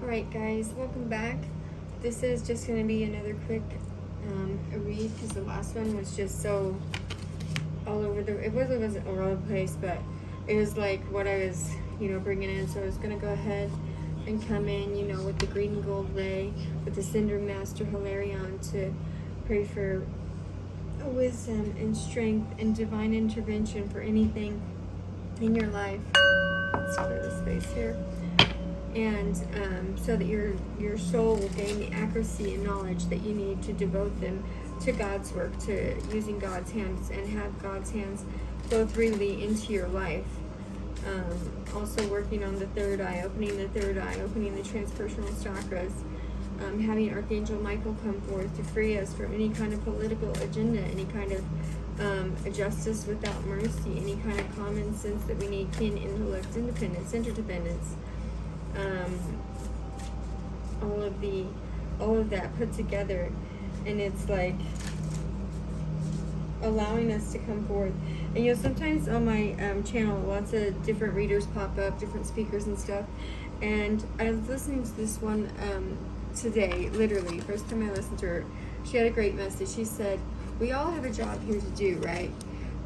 Alright guys, welcome back. This is just going to be another quick read because the last one was just so all over the, it really wasn't all over the place, but it was like what I was, bringing in. So I was going to go ahead and come in, with the green and gold ray, with the Cinder Master Hilarion to pray for wisdom and strength and divine intervention for anything in your life. Let's clear the space here. And so that your soul will gain the accuracy and knowledge that you need to devote them to God's work, to using God's hands, and have God's hands flow freely into your life. Also working on the third eye, opening the third eye, opening the transpersonal chakras, having Archangel Michael come forth to free us from any kind of political agenda, any kind of justice without mercy, any kind of common sense that we need, kin, intellect, independence, interdependence. All of that put together, and it's like allowing us to come forth. And sometimes on my channel, lots of different readers pop up, different speakers and stuff. And I was listening to this one today, literally, first time I listened to her. She had a great message. She said, we all have a job here to do, right?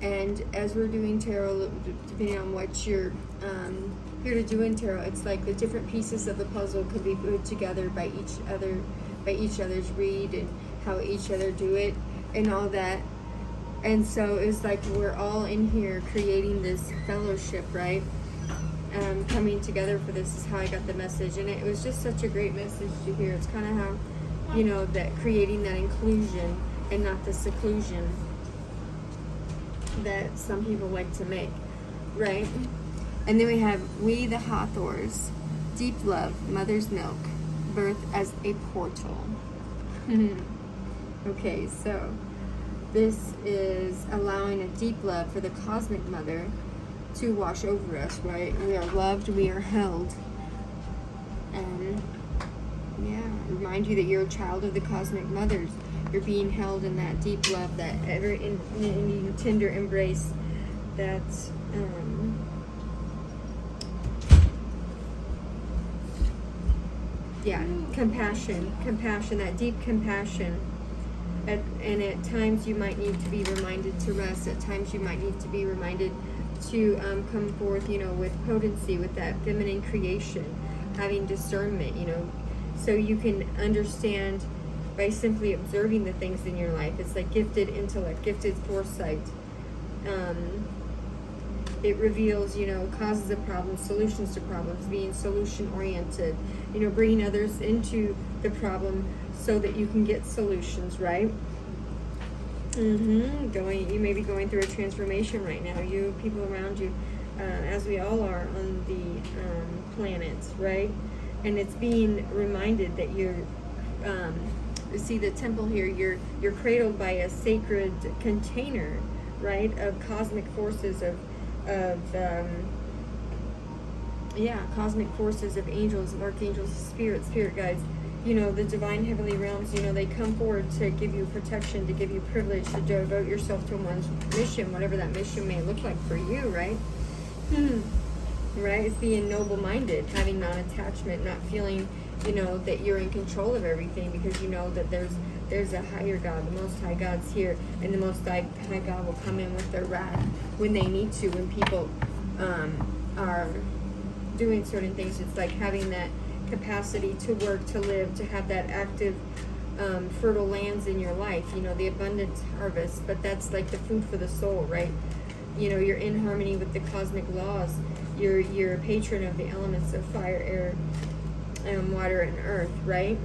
And as we're doing tarot, depending on what you're here to do in tarot, it's like the different pieces of the puzzle could be put together by each other's read and how each other do it and all that. And so it's like we're all in here creating this fellowship, right? Coming together for this is how I got the message, and it was just such a great message to hear. It's kind of how, that creating that inclusion and not the seclusion that some people like to make, right? And then we have We the Hathors, Deep Love, Mother's Milk, Birth as a Portal. Okay, so this is allowing a deep love for the cosmic mother to wash over us, right? We are loved, we are held. And remind you that you're a child of the cosmic mothers. You're being held in that deep love, that ever in tender embrace, that's compassion, that deep compassion. And at times you might need to be reminded to rest. At times you might need to be reminded to come forth, with potency, with that feminine creation, having discernment, so you can understand by simply observing the things in your life. It's like gifted intellect, gifted foresight. It reveals, causes of problems, solutions to problems, being solution-oriented, bringing others into the problem so that you can get solutions, right? You may be going through a transformation right now, you, people around you, as we all are on the planet, right? And it's being reminded that you're, see the temple here, you're cradled by a sacred container, right, of cosmic forces, of cosmic forces, of angels, of archangels, spirit guides, the divine heavenly realms. They come forward to give you protection, to give you privilege, to devote yourself to one's mission, whatever that mission may look like for you, right? Right? It's being noble-minded, having non-attachment, not feeling, that you're in control of everything, because you know that there's a higher God, the Most High God's here, and the Most High God will come in with their wrath when they need to, when people are doing certain things. It's like having that capacity to work, to live, to have that active, fertile lands in your life, the abundant harvest. But that's like the food for the soul, right? You're in harmony with the cosmic laws. You're a patron of the elements of fire, air, water, and earth, right?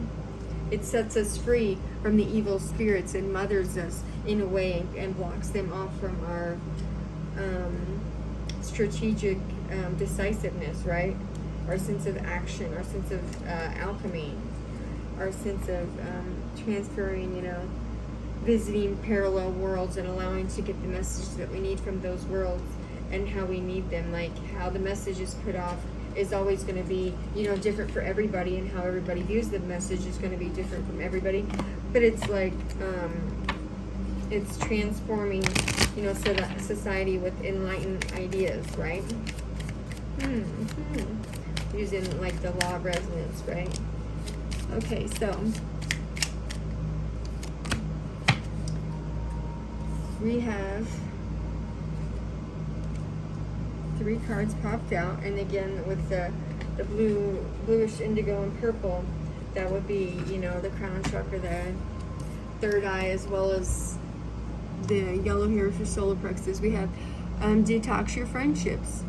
It sets us free from the evil spirits and mothers us in a way, and blocks them off from our strategic decisiveness, right? Our sense of action, our sense of alchemy, our sense of transferring, visiting parallel worlds and allowing to get the message that we need from those worlds and how we need them. Like how the message is put off is always going to be, different for everybody, and how everybody views the message is going to be different from everybody. But it's like, it's transforming, so that society with enlightened ideas, right? using like the law of resonance, right? Okay, so we have 3 cards popped out, and again with the bluish indigo and purple, that would be, you know, the crown chakra, the third eye, as well as the yellow here for solar plexus. We have detox your friendships.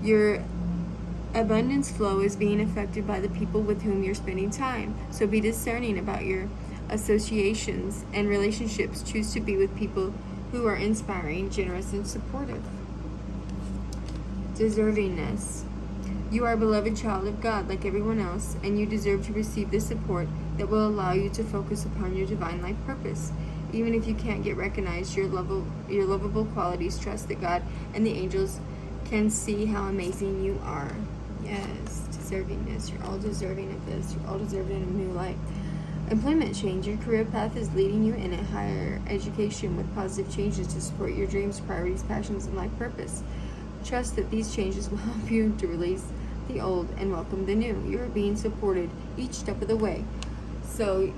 Your abundance flow is being affected by the people with whom you're spending time. So be discerning about your associations and relationships. Choose to be with people who are inspiring, generous, and supportive. Deservingness. You are a beloved child of God like everyone else, and you deserve to receive the support that will allow you to focus upon your divine life purpose. Even if you can't get recognized, your lovable qualities, trust that God and the angels can see how amazing you are. Yes, deservingness. You're all deserving of this. You're all deserving of a new life. Employment change. Your career path is leading you in a higher education with positive changes to support your dreams, priorities, passions, and life purpose. Trust that these changes will help you to release the old and welcome the new. You are being supported each step of the way. So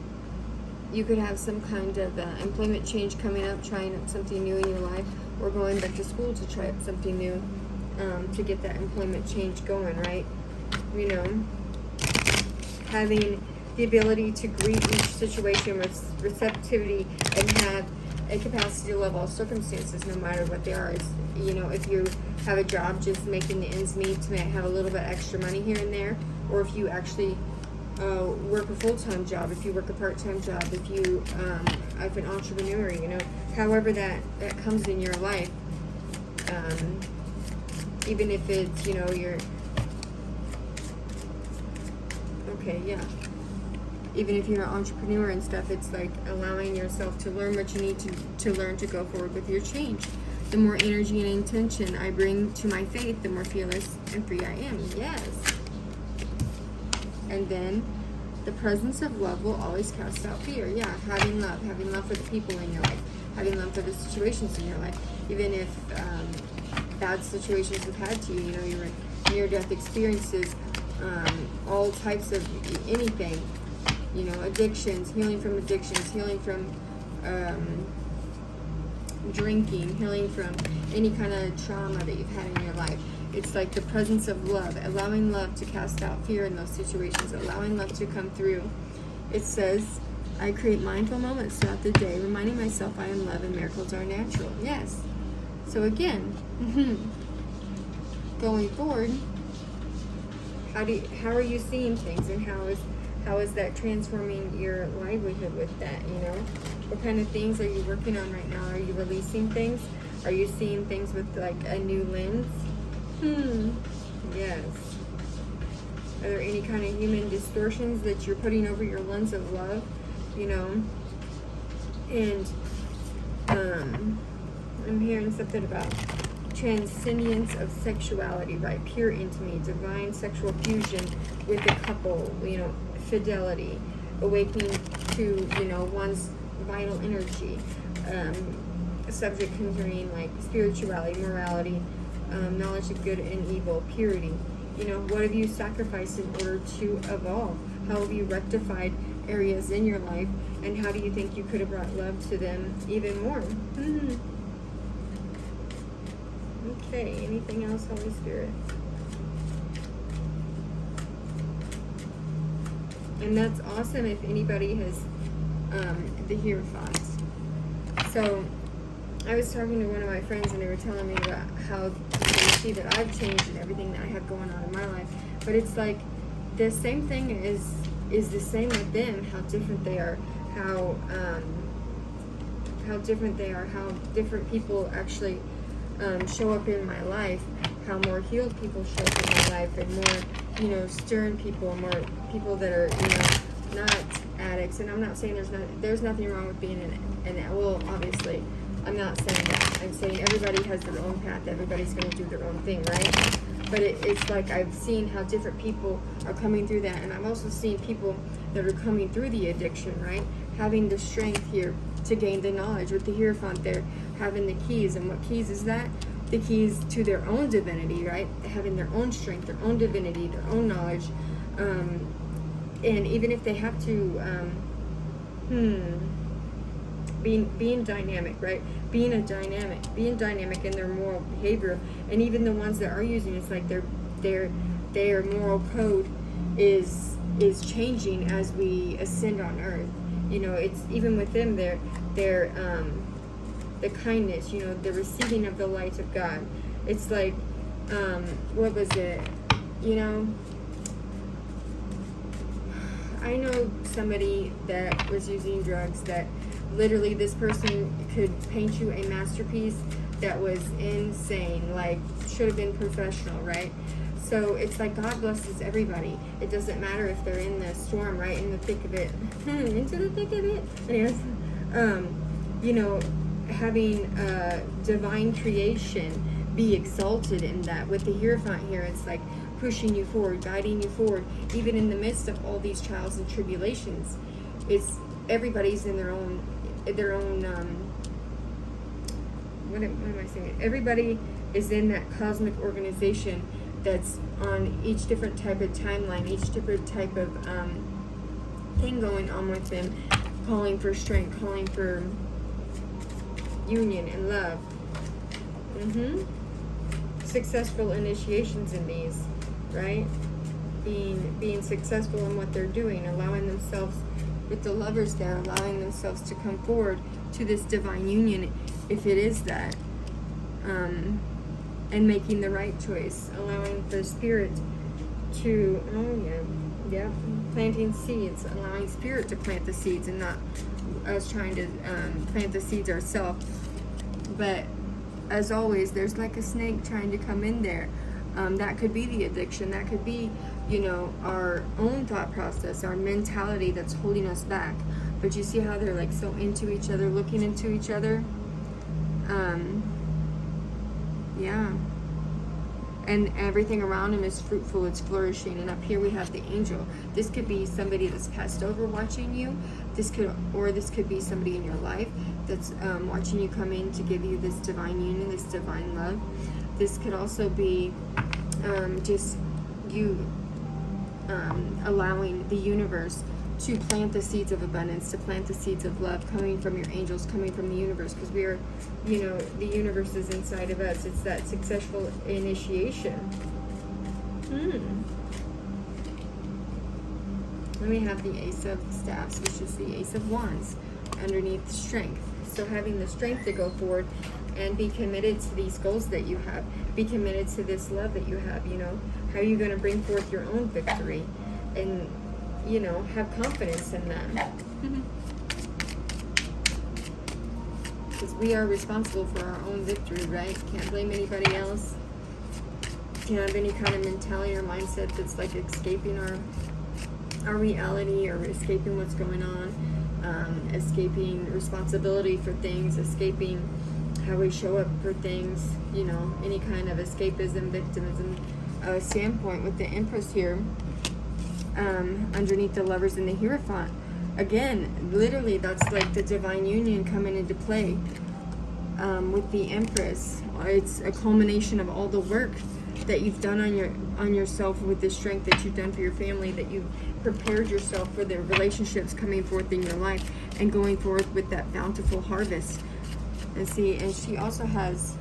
you could have some kind of employment change coming up, trying up something new in your life, or going back to school to try up something new to get that employment change going, right? You know, having the ability to greet each situation with receptivity and have a capacity to love all circumstances, no matter what they are. Is, you know, if you have a job just making the ends meet to have a little bit extra money here and there, or if you actually work a full-time job, if you work a part-time job, if you if an entrepreneur, you know, however that comes in your life, even if it's, you know, your even if you're an entrepreneur and stuff, it's like allowing yourself to learn what you need to learn to go forward with your change. The more energy and intention I bring to my faith, the more fearless and free I am. Yes. And then the presence of love will always cast out fear. Yeah, having love for the people in your life, having love for the situations in your life. Even if bad situations have had to you, you know, your near-death experiences, all types of anything, you know, addictions, healing from drinking, healing from any kind of trauma that you've had in your life. It's like the presence of love, allowing love to cast out fear in those situations, allowing love to come through. It says, I create mindful moments throughout the day, reminding myself I am love and miracles are natural. Yes. So again, going forward, how are you seeing things, and how is that transforming your livelihood with that, you know? What kind of things are you working on right now? Are you releasing things? Are you seeing things with like a new lens? Yes. Are there any kind of human distortions that you're putting over your lens of love, you know? And I'm hearing something about transcendence of sexuality, right? Pure intimacy, divine sexual fusion with a couple, you know, fidelity, awakening to, you know, one's vital energy, subject concerning like spirituality, morality, knowledge of good and evil, purity. You know, what have you sacrificed in order to evolve? How have you rectified areas in your life, and how do you think you could have brought love to them even more? Okay, anything else, Holy Spirit? And that's awesome if anybody has the Hierophant. So I was talking to one of my friends, and they were telling me about how they see that I've changed and everything that I have going on in my life. But it's like the same thing is the same with them, how different they are, how different they are, how different people actually show up in my life, how more healed people show up in my life, and more, you know, stern people, more people that are, you know, not addicts. And I'm not saying there's nothing wrong with being well, obviously, I'm not saying that. I'm saying everybody has their own path. Everybody's going to do their own thing, right? But it's like I've seen how different people are coming through that. And I've also seen people that are coming through the addiction, right? Having the strength here to gain the knowledge. With the Hierophant there, having the keys. And what keys is that? the keys to their own divinity, right? Having their own strength, their own divinity, their own knowledge. And even if they have to, being dynamic, right? Being dynamic in their moral behavior. And even the ones that are using, it's like their moral code is changing as we ascend on earth. You know, it's even with them, their the kindness, you know, the receiving of the light of God. It's like, what was it? You know, I know somebody that was using drugs that literally this person could paint you a masterpiece that was insane, like should have been professional, right? So it's like God blesses everybody. It doesn't matter if they're in the storm, right, in the thick of it, into the thick of it. Yes. You know, having divine creation be exalted in that. With the Hierophant here, it's like pushing you forward, guiding you forward, even in the midst of all these trials and tribulations. It's everybody's in their own what am I saying? Everybody is in that cosmic organization that's on each different type of timeline, each different type of thing going on with them, calling for strength, calling for union and love. Successful initiations in these, right? Being successful in what they're doing, allowing themselves, with the lovers there, allowing themselves to come forward to this divine union, if it is that, and making the right choice, allowing the spirit to, planting seeds, allowing spirit to plant the seeds, and not us trying to plant the seeds ourselves. But as always, there's like a snake trying to come in there. That could be the addiction. That could be, you know, our own thought process, our mentality that's holding us back. But you see how they're like so into each other, looking into each other? Yeah. And everything around him is fruitful, it's flourishing. And up here we have the angel. This could be somebody that's passed over watching you. This could be somebody in your life that's watching you come in to give you this divine union, this divine love. This could also be just you allowing the universe to plant the seeds of abundance, to plant the seeds of love coming from your angels, coming from the universe, because we are, you know, the universe is inside of us. It's that successful initiation. Then we have the Ace of Staffs, which is the Ace of Wands, underneath strength. So having the strength to go forward and be committed to these goals that you have, be committed to this love that you have, you know. How are you going to bring forth your own victory? And, you know, have confidence in that. Because we are responsible for our own victory, right? Can't blame anybody else. Can't have any kind of mentality or mindset that's like escaping our reality, or escaping what's going on, escaping responsibility for things, escaping how we show up for things, you know, any kind of escapism, victimism standpoint. With the Empress here, underneath the Lovers and the Hierophant, again, literally that's like the divine union coming into play. With the Empress, it's a culmination of all the work that you've done on yourself, with the strength that you've done for your family, that you've prepared yourself for the relationships coming forth in your life, and going forth with that bountiful harvest. And see, and she also has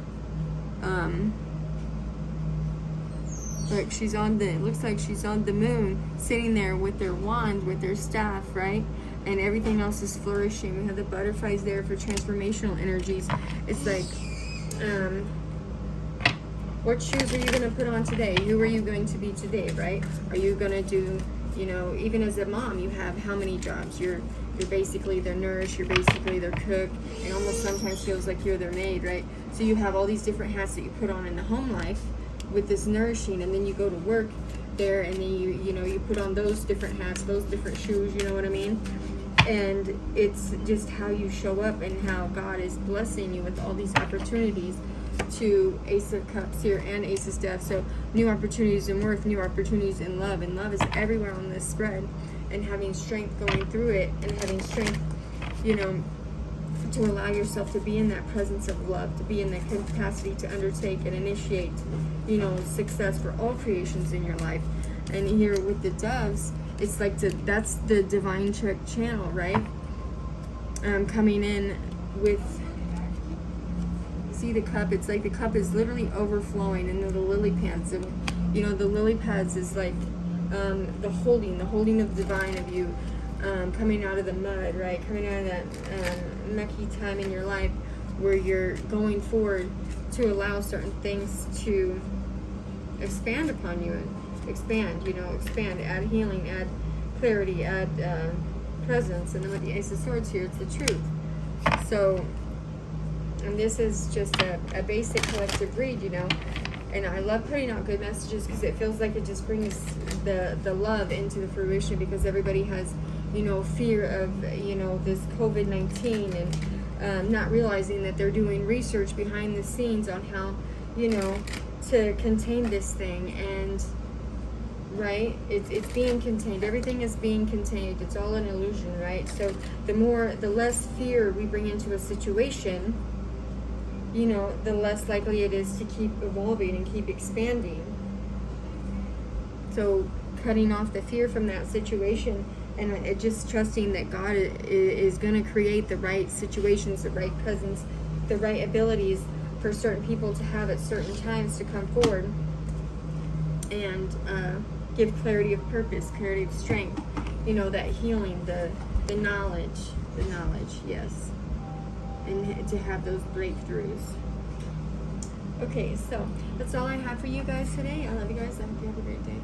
like it looks like she's on the moon, sitting there with their wand, with their staff, right? And everything else is flourishing. We have the butterflies there for transformational energies. It's like, what shoes are you going to put on today? Who are you going to be today, right? Are you going to do, you know, even as a mom, you have how many jobs? You're basically their nurse, you're basically their cook, and almost sometimes feels like you're their maid, right? So you have all these different hats that you put on in the home life with this nourishing, and then you go to work there, and then you put on those different hats, those different shoes, you know what I mean? And it's just how you show up, and how God is blessing you with all these opportunities. To Ace of Cups here and Ace of Staffs. So new opportunities in work, new opportunities in love, and love is everywhere on this spread. And having strength going through it, and having strength, you know, to allow yourself to be in that presence of love, to be in the capacity to undertake and initiate, you know, success for all creations in your life. And here with the doves, it's like that's the divine channel, right? Coming in with, see the cup, it's like the cup is literally overflowing into the lily pads. And, you know, the lily pads is like the holding of the divine of you, coming out of the mud, right? Coming out of that mucky time in your life where you're going forward to allow certain things to expand upon you and expand, you know, expand, add healing, add clarity, add presence. And then with the Ace of Swords here, it's the truth. So, and this is just a basic collective read, you know. And I love putting out good messages because it feels like it just brings the love into the fruition, because everybody has, you know, fear of, you know, this COVID-19 and not realizing that they're doing research behind the scenes on how, you know, to contain this thing. And right, it's being contained. Everything is being contained. It's all an illusion, right? So the less fear we bring into a situation, you know, the less likely it is to keep evolving and keep expanding. So cutting off the fear from that situation and just trusting that God is going to create the right situations, the right presence, the right abilities for certain people to have at certain times to come forward and give clarity of purpose, clarity of strength, you know, that healing, the knowledge, yes, and to have those breakthroughs. Okay, so that's all I have for you guys today. I love you guys. I hope you have a great day.